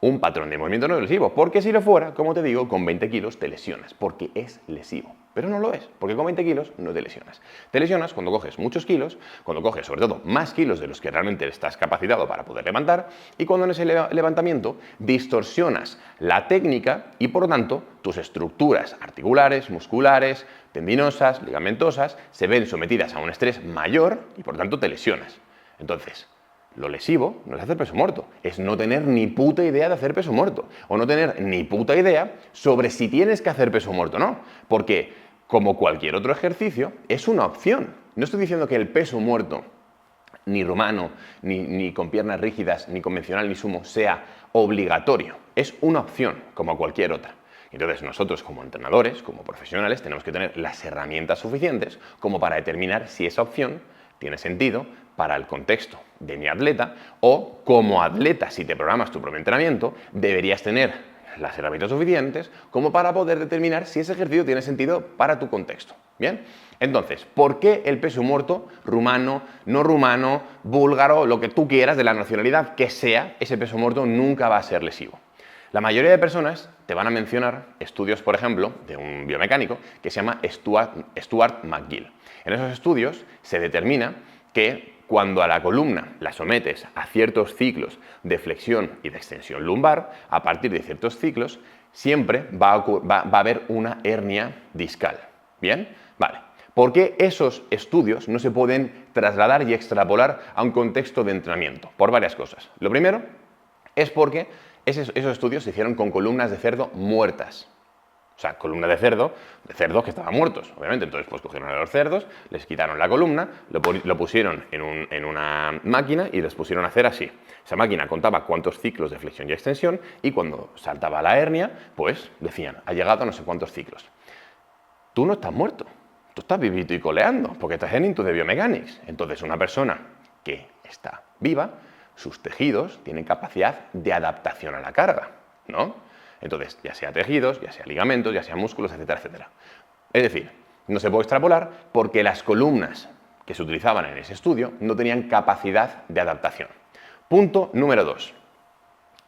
Un patrón de movimiento no es lesivo, porque si lo fuera, como te digo, con 20 kilos te lesionas, porque es lesivo. Pero no lo es, porque con 20 kilos no te lesionas. Te lesionas cuando coges muchos kilos, cuando coges sobre todo más kilos de los que realmente estás capacitado para poder levantar, y cuando en ese levantamiento distorsionas la técnica y por lo tanto tus estructuras articulares, musculares, tendinosas, ligamentosas, se ven sometidas a un estrés mayor y por lo tanto te lesionas. Entonces, lo lesivo no es hacer peso muerto, es no tener ni puta idea de hacer peso muerto, o no tener ni puta idea sobre si tienes que hacer peso muerto o no, porque como cualquier otro ejercicio, es una opción. No estoy diciendo que el peso muerto, ni rumano, ni con piernas rígidas, ni convencional, ni sumo, sea obligatorio, es una opción, como cualquier otra. Entonces nosotros como entrenadores, como profesionales, tenemos que tener las herramientas suficientes como para determinar si esa opción tiene sentido para el contexto de mi atleta o como atleta, si te programas tu propio entrenamiento, deberías tener las herramientas suficientes como para poder determinar si ese ejercicio tiene sentido para tu contexto. ¿Bien? Entonces, ¿por qué el peso muerto, rumano, no rumano, búlgaro, lo que tú quieras, de la nacionalidad que sea, ese peso muerto nunca va a ser lesivo? La mayoría de personas te van a mencionar estudios, por ejemplo, de un biomecánico que se llama Stuart McGill. En esos estudios se determina que cuando a la columna la sometes a ciertos ciclos de flexión y de extensión lumbar, a partir de ciertos ciclos, siempre va a haber una hernia discal. ¿Bien? Vale. ¿Por qué esos estudios no se pueden trasladar y extrapolar a un contexto de entrenamiento? Por varias cosas. Lo primero es porque esos estudios se hicieron con columnas de cerdo muertas. O sea, columna de cerdos que estaban muertos, obviamente. Entonces, pues cogieron a los cerdos, les quitaron la columna, lo pusieron en una máquina y les pusieron a hacer así. Esa máquina contaba cuántos ciclos de flexión y extensión y cuando saltaba la hernia, pues decían, ha llegado a no sé cuántos ciclos. Tú no estás muerto, tú estás vivito y coleando, porque estás en Into de Biomechanics. Entonces, una persona que está viva, sus tejidos tienen capacidad de adaptación a la carga, ¿no? Entonces, ya sea tejidos, ya sea ligamentos, ya sea músculos, etcétera, etcétera. Es decir, no se puede extrapolar porque las columnas que se utilizaban en ese estudio no tenían capacidad de adaptación. Punto número 2.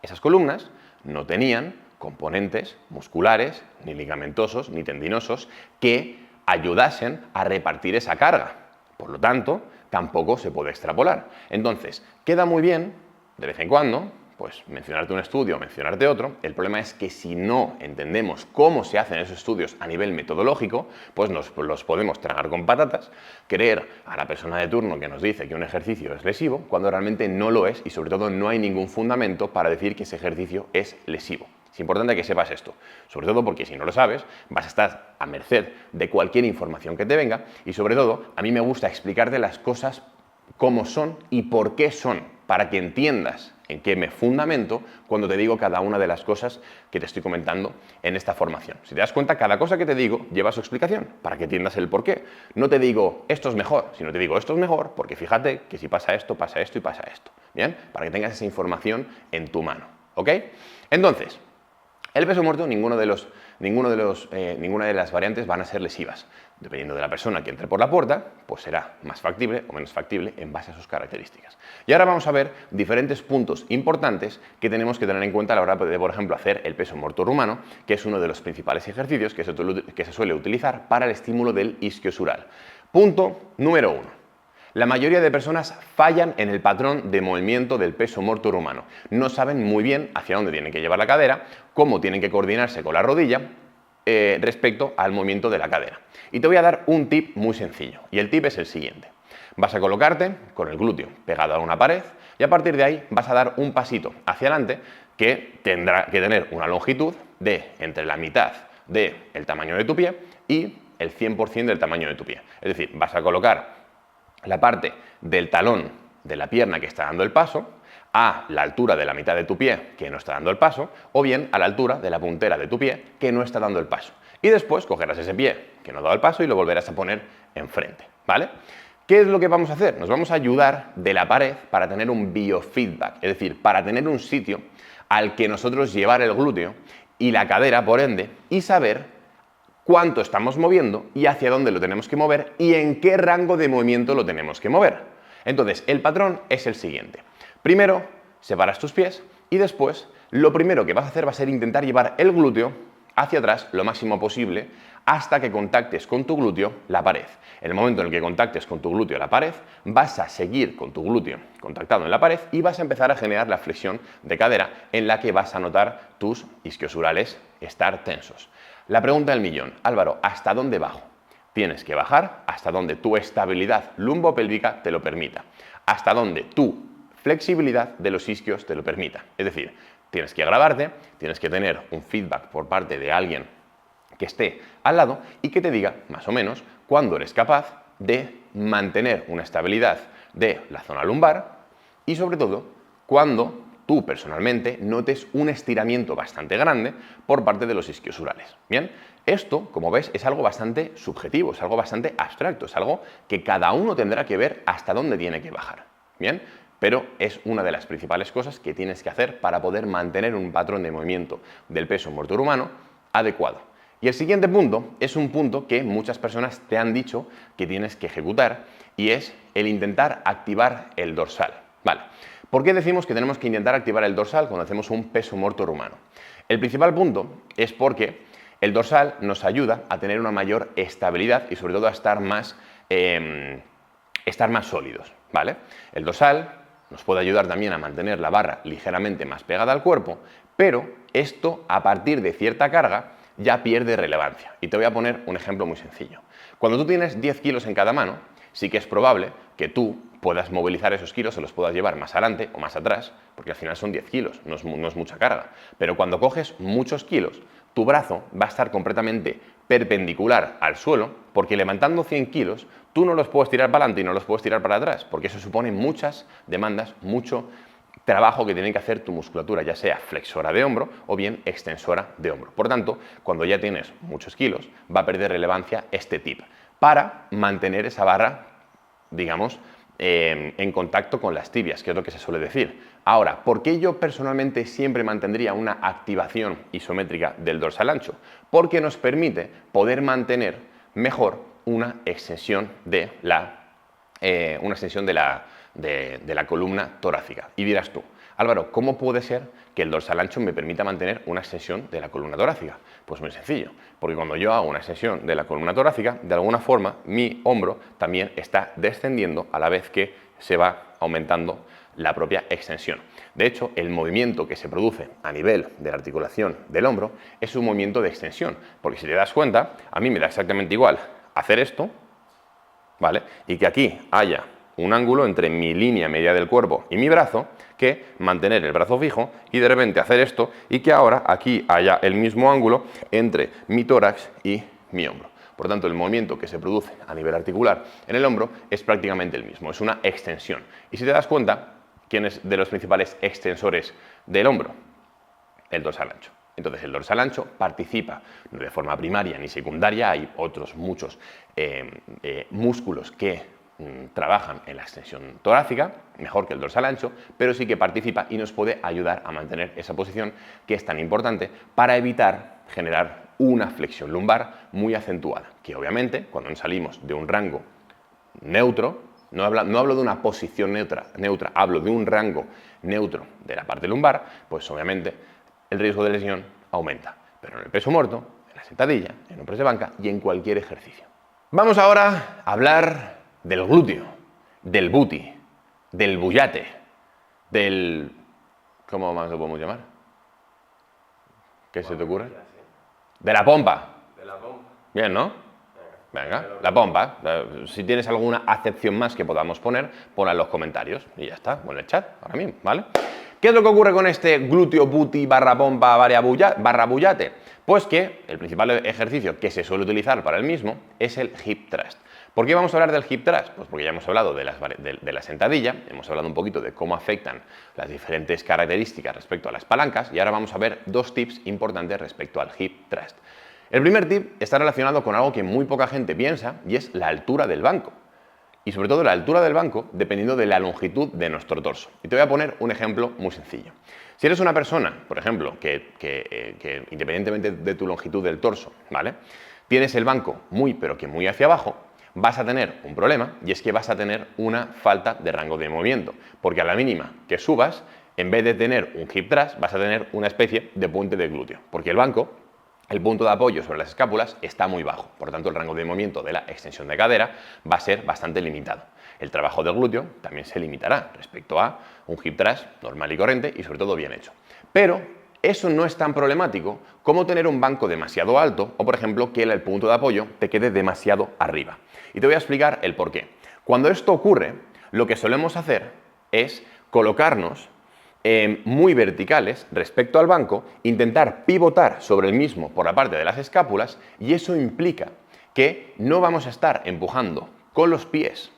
Esas columnas no tenían componentes musculares, ni ligamentosos, ni tendinosos que ayudasen a repartir esa carga. Por lo tanto, tampoco se puede extrapolar. Entonces, queda muy bien, de vez en cuando, pues mencionarte un estudio o mencionarte otro. El problema es que si no entendemos cómo se hacen esos estudios a nivel metodológico, pues los podemos tragar con patatas, creer a la persona de turno que nos dice que un ejercicio es lesivo, cuando realmente no lo es y sobre todo no hay ningún fundamento para decir que ese ejercicio es lesivo. Es importante que sepas esto, sobre todo porque si no lo sabes, vas a estar a merced de cualquier información que te venga y sobre todo, a mí me gusta explicarte las cosas cómo son y por qué son, para que entiendas en qué me fundamento cuando te digo cada una de las cosas que te estoy comentando en esta formación. Si te das cuenta, cada cosa que te digo lleva su explicación, para que entiendas el por qué. No te digo esto es mejor, sino te digo esto es mejor porque fíjate que si pasa esto y pasa esto. ¿Bien? Para que tengas esa información en tu mano. ¿Ok? Entonces, el peso muerto, ninguna de las variantes van a ser lesivas. Dependiendo de la persona que entre por la puerta, pues será más factible o menos factible en base a sus características. Y ahora vamos a ver diferentes puntos importantes que tenemos que tener en cuenta a la hora de, por ejemplo, hacer el peso muerto rumano, que es uno de los principales ejercicios que se suele utilizar para el estímulo del isquiosural. Punto número 1. La mayoría de personas fallan en el patrón de movimiento del peso muerto humano. No saben muy bien hacia dónde tienen que llevar la cadera, cómo tienen que coordinarse con la rodilla respecto al movimiento de la cadera. Y te voy a dar un tip muy sencillo. Y el tip es el siguiente. Vas a colocarte con el glúteo pegado a una pared y a partir de ahí vas a dar un pasito hacia adelante que tendrá que tener una longitud de entre la mitad del tamaño de tu pie y el 100% del tamaño de tu pie. Es decir, vas a colocar la parte del talón de la pierna que está dando el paso a la altura de la mitad de tu pie que no está dando el paso, o bien a la altura de la puntera de tu pie que no está dando el paso. Y después cogerás ese pie que no ha dado el paso y lo volverás a poner enfrente, ¿vale? ¿Qué es lo que vamos a hacer? Nos vamos a ayudar de la pared para tener un biofeedback, es decir, para tener un sitio al que nosotros llevar el glúteo y la cadera, por ende, y saber cuánto estamos moviendo y hacia dónde lo tenemos que mover y en qué rango de movimiento lo tenemos que mover. Entonces, el patrón es el siguiente. Primero, separas tus pies y después, lo primero que vas a hacer va a ser intentar llevar el glúteo hacia atrás lo máximo posible hasta que contactes con tu glúteo la pared. En el momento en el que contactes con tu glúteo la pared, vas a seguir con tu glúteo contactado en la pared y vas a empezar a generar la flexión de cadera en la que vas a notar tus isquiosurales estar tensos. La pregunta del millón, Álvaro, ¿hasta dónde bajo? Tienes que bajar hasta donde tu estabilidad lumbopélvica te lo permita, hasta donde tu flexibilidad de los isquios te lo permita. Es decir, tienes que grabarte, tienes que tener un feedback por parte de alguien que esté al lado y que te diga más o menos cuándo eres capaz de mantener una estabilidad de la zona lumbar y sobre todo cuándo tú personalmente notes un estiramiento bastante grande por parte de los isquiosurales. Bien, esto, como ves, es algo bastante subjetivo, es algo bastante abstracto, es algo que cada uno tendrá que ver hasta dónde tiene que bajar. Bien, pero es una de las principales cosas que tienes que hacer para poder mantener un patrón de movimiento del peso muerto humano adecuado. Y el siguiente punto es un punto que muchas personas te han dicho que tienes que ejecutar y es el intentar activar el dorsal. Vale. ¿Por qué decimos que tenemos que intentar activar el dorsal cuando hacemos un peso muerto rumano? El principal punto es porque el dorsal nos ayuda a tener una mayor estabilidad y sobre todo a estar más sólidos, ¿vale? El dorsal nos puede ayudar también a mantener la barra ligeramente más pegada al cuerpo, pero esto a partir de cierta carga ya pierde relevancia. Y te voy a poner un ejemplo muy sencillo. Cuando tú tienes 10 kilos en cada mano, sí que es probable que tú puedas movilizar esos kilos, se los puedas llevar más adelante o más atrás, porque al final son 10 kilos, no es mucha carga. Pero cuando coges muchos kilos, tu brazo va a estar completamente perpendicular al suelo, porque levantando 100 kilos, tú no los puedes tirar para adelante y no los puedes tirar para atrás, porque eso supone muchas demandas, mucho trabajo que tiene que hacer tu musculatura, ya sea flexora de hombro o bien extensora de hombro. Por tanto, cuando ya tienes muchos kilos, va a perder relevancia este tip para mantener esa barra, digamos, en contacto con las tibias, que es lo que se suele decir. Ahora, ¿por qué yo personalmente siempre mantendría una activación isométrica del dorsal ancho? Porque nos permite poder mantener mejor una extensión de la columna torácica. Y dirás tú, Álvaro, ¿cómo puede ser que el dorsal ancho me permita mantener una extensión de la columna torácica? Pues muy sencillo, porque cuando yo hago una extensión de la columna torácica, de alguna forma mi hombro también está descendiendo a la vez que se va aumentando la propia extensión. De hecho, el movimiento que se produce a nivel de la articulación del hombro es un movimiento de extensión, porque si te das cuenta, a mí me da exactamente igual hacer esto, ¿vale? Y que aquí haya un ángulo entre mi línea media del cuerpo y mi brazo, que mantener el brazo fijo y de repente hacer esto y que ahora aquí haya el mismo ángulo entre mi tórax y mi hombro. Por tanto, el movimiento que se produce a nivel articular en el hombro es prácticamente el mismo, es una extensión. Y si te das cuenta, ¿quién es de los principales extensores del hombro? El dorsal ancho. Entonces, el dorsal ancho participa no de forma primaria ni secundaria, hay otros muchos músculos que trabajan en la extensión torácica, mejor que el dorsal ancho, pero sí que participa y nos puede ayudar a mantener esa posición que es tan importante para evitar generar una flexión lumbar muy acentuada, que obviamente cuando salimos de un rango neutro, no hablo de una posición neutra, hablo de un rango neutro de la parte lumbar, pues obviamente el riesgo de lesión aumenta, pero en el peso muerto, en la sentadilla, en un press de banca y en cualquier ejercicio. Vamos ahora a hablar del glúteo. del booty, del bullate, del... ¿Cómo más lo podemos llamar? ¿Qué se te ocurre? De la pompa.
De la pompa.
Bien, ¿no? Venga, la pompa. Si tienes alguna acepción más que podamos poner, ponla en los comentarios. Y ya está, o en el chat, ahora mismo, ¿vale? ¿Qué es lo que ocurre con este glúteo booty barra pompa barra bullate? Pues que el principal ejercicio que se suele utilizar para el mismo es el hip thrust. ¿Por qué vamos a hablar del hip thrust? Pues porque ya hemos hablado de la sentadilla, hemos hablado un poquito de cómo afectan las diferentes características respecto a las palancas y ahora vamos a ver dos tips importantes respecto al hip thrust. El primer tip está relacionado con algo que muy poca gente piensa y es la altura del banco. Y sobre todo la altura del banco dependiendo de la longitud de nuestro torso. Y te voy a poner un ejemplo muy sencillo. Si eres una persona, por ejemplo, que independientemente de tu longitud del torso, ¿vale? Tienes el banco muy pero que muy hacia abajo, vas a tener un problema y es que vas a tener una falta de rango de movimiento. Porque a la mínima que subas, en vez de tener un hip thrust, vas a tener una especie de puente de glúteo. Porque el banco, el punto de apoyo sobre las escápulas está muy bajo, por lo tanto el rango de movimiento de la extensión de cadera va a ser bastante limitado. El trabajo del glúteo también se limitará respecto a un hip thrust normal y corriente y sobre todo bien hecho. Pero eso no es tan problemático como tener un banco demasiado alto o, por ejemplo, que el punto de apoyo te quede demasiado arriba. Y te voy a explicar el por qué. Cuando esto ocurre, lo que solemos hacer es colocarnos muy verticales respecto al banco, intentar pivotar sobre el mismo por la parte de las escápulas y eso implica que no vamos a estar empujando con los pies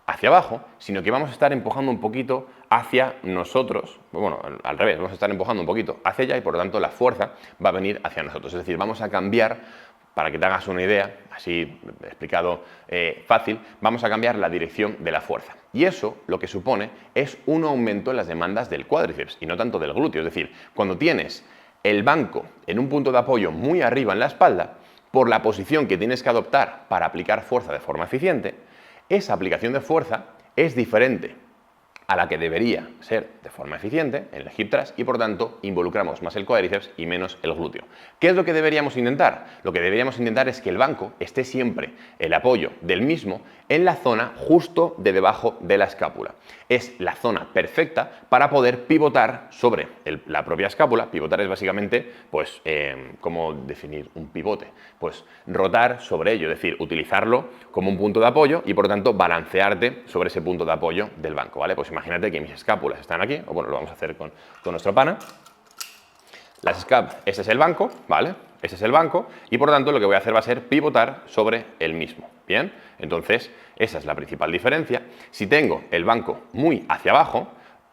hacia abajo, sino que vamos a estar empujando un poquito hacia nosotros, bueno, al revés, vamos a estar empujando un poquito hacia allá y por lo tanto la fuerza va a venir hacia nosotros. Es decir, vamos a cambiar, para que te hagas una idea, así explicado fácil, vamos a cambiar la dirección de la fuerza. Y eso lo que supone es un aumento en las demandas del cuádriceps y no tanto del glúteo. Es decir, cuando tienes el banco en un punto de apoyo muy arriba en la espalda, por la posición que tienes que adoptar para aplicar fuerza de forma eficiente, esa aplicación de fuerza es diferente a la que debería ser de forma eficiente en el hip thrust y por tanto involucramos más el cuádriceps y menos el glúteo. ¿Qué es lo que deberíamos intentar? Lo que deberíamos intentar es que el banco esté siempre el apoyo del mismo en la zona justo de debajo de la escápula. Es la zona perfecta para poder pivotar sobre la propia escápula. Pivotar es básicamente, pues, ¿cómo definir un pivote? Pues rotar sobre ello, es decir, utilizarlo como un punto de apoyo y por tanto balancearte sobre ese punto de apoyo del banco, ¿vale? Pues imagínate que mis escápulas están aquí, o bueno, lo vamos a hacer con nuestro pana. Este es el banco, ¿vale? Este es el banco y por tanto lo que voy a hacer va a ser pivotar sobre el mismo, ¿bien? Entonces, esa es la principal diferencia. Si tengo el banco muy hacia abajo,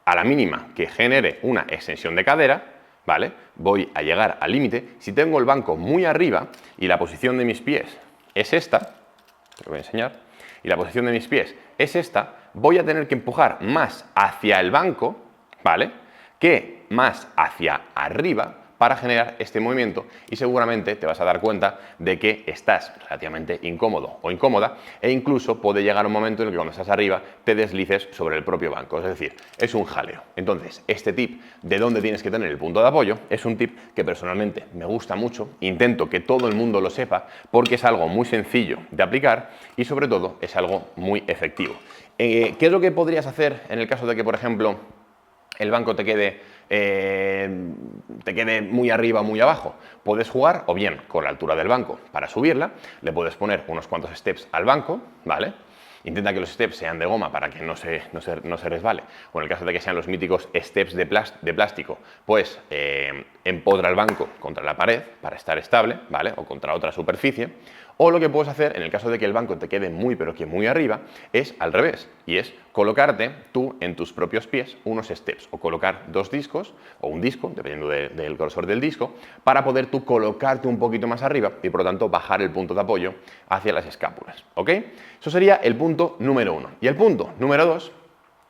a la mínima que genere una extensión de cadera, ¿vale? Voy a llegar al límite. Si tengo el banco muy arriba y la posición de mis pies es esta, te lo voy a enseñar, y la posición de mis pies es esta, voy a tener que empujar más hacia el banco, ¿vale? Que más hacia arriba para generar este movimiento y seguramente te vas a dar cuenta de que estás relativamente incómodo o incómoda e incluso puede llegar un momento en el que cuando estás arriba te deslices sobre el propio banco, es decir, es un jaleo. Entonces, este tip de dónde tienes que tener el punto de apoyo es un tip que personalmente me gusta mucho, intento que todo el mundo lo sepa porque es algo muy sencillo de aplicar y sobre todo es algo muy efectivo. ¿Qué es lo que podrías hacer en el caso de que, por ejemplo, el banco te quede muy arriba o muy abajo? Puedes jugar o bien con la altura del banco para subirla, le puedes poner unos cuantos steps al banco, ¿vale? Intenta que los steps sean de goma para que no se resbale. O en el caso de que sean los míticos steps de plástico, pues empodra el banco contra la pared para estar estable, ¿vale? O contra otra superficie. O lo que puedes hacer, en el caso de que el banco te quede muy pero que muy arriba, es al revés. Y es colocarte tú en tus propios pies unos steps. O colocar dos discos, o un disco, dependiendo del grosor del disco, para poder tú colocarte un poquito más arriba y por lo tanto bajar el punto de apoyo hacia las escápulas. ¿Ok? Eso sería el punto número 1. Y el punto número 2,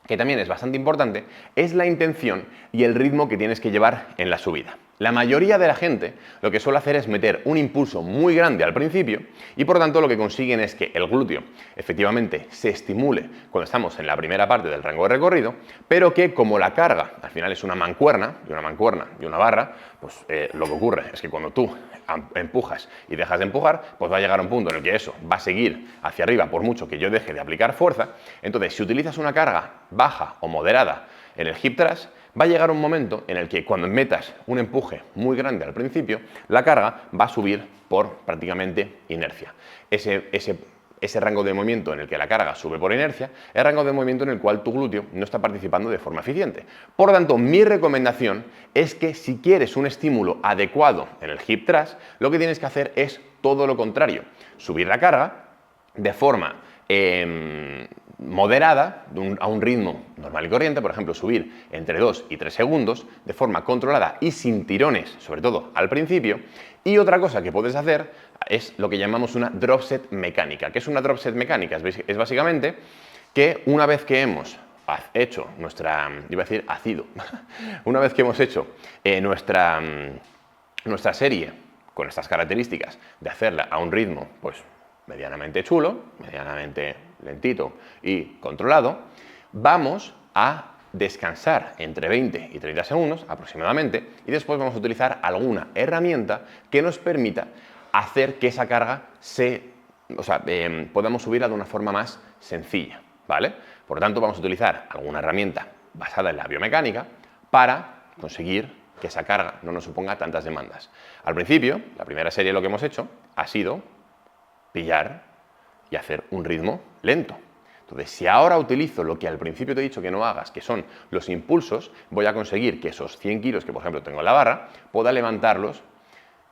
que también es bastante importante, es la intención y el ritmo que tienes que llevar en la subida. La mayoría de la gente lo que suele hacer es meter un impulso muy grande al principio y por tanto lo que consiguen es que el glúteo efectivamente se estimule cuando estamos en la primera parte del rango de recorrido, pero que como la carga al final es una mancuerna y una barra, pues lo que ocurre es que cuando tú empujas y dejas de empujar, pues va a llegar a un punto en el que eso va a seguir hacia arriba por mucho que yo deje de aplicar fuerza. Entonces, si utilizas una carga baja o moderada en el hip thrust, va a llegar un momento en el que cuando metas un empuje muy grande al principio, la carga va a subir por prácticamente inercia. Ese rango de movimiento en el que la carga sube por inercia es el rango de movimiento en el cual tu glúteo no está participando de forma eficiente. Por lo tanto, mi recomendación es que si quieres un estímulo adecuado en el hip thrust, lo que tienes que hacer es todo lo contrario, subir la carga de forma moderada, a un ritmo normal y corriente, por ejemplo, subir entre 2 y 3 segundos, de forma controlada y sin tirones, sobre todo al principio. Y otra cosa que puedes hacer es lo que llamamos una drop set mecánica. ¿Qué es una drop set mecánica? Es básicamente que una vez que hemos hecho nuestra, iba a decir ácido, una vez que hemos hecho nuestra serie con estas características de hacerla a un ritmo, pues medianamente chulo, medianamente lentito y controlado, vamos a descansar entre 20 y 30 segundos aproximadamente y después vamos a utilizar alguna herramienta que nos permita hacer que esa carga podamos subirla de una forma más sencilla, ¿vale? Por lo tanto, vamos a utilizar alguna herramienta basada en la biomecánica para conseguir que esa carga no nos suponga tantas demandas. Al principio, la primera serie lo que hemos hecho ha sido pillar y hacer un ritmo lento. Entonces, si ahora utilizo lo que al principio te he dicho que no hagas, que son los impulsos, voy a conseguir que esos 100 kilos que, por ejemplo, tengo en la barra, pueda levantarlos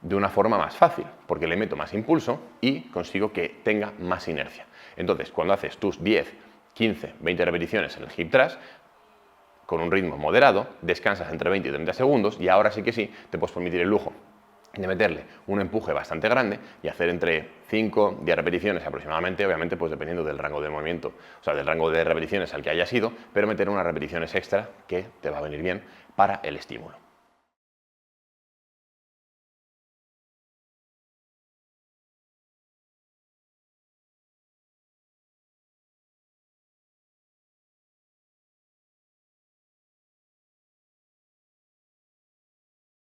de una forma más fácil, porque le meto más impulso y consigo que tenga más inercia. Entonces, cuando haces tus 10, 15, 20 repeticiones en el hip thrust, con un ritmo moderado, descansas entre 20 y 30 segundos y ahora sí que sí te puedes permitir el lujo de meterle un empuje bastante grande y hacer entre 5 y 10 repeticiones aproximadamente, obviamente pues dependiendo del rango de movimiento, o sea, del rango de repeticiones al que hayas ido, pero meter unas repeticiones extra que te va a venir bien para el estímulo.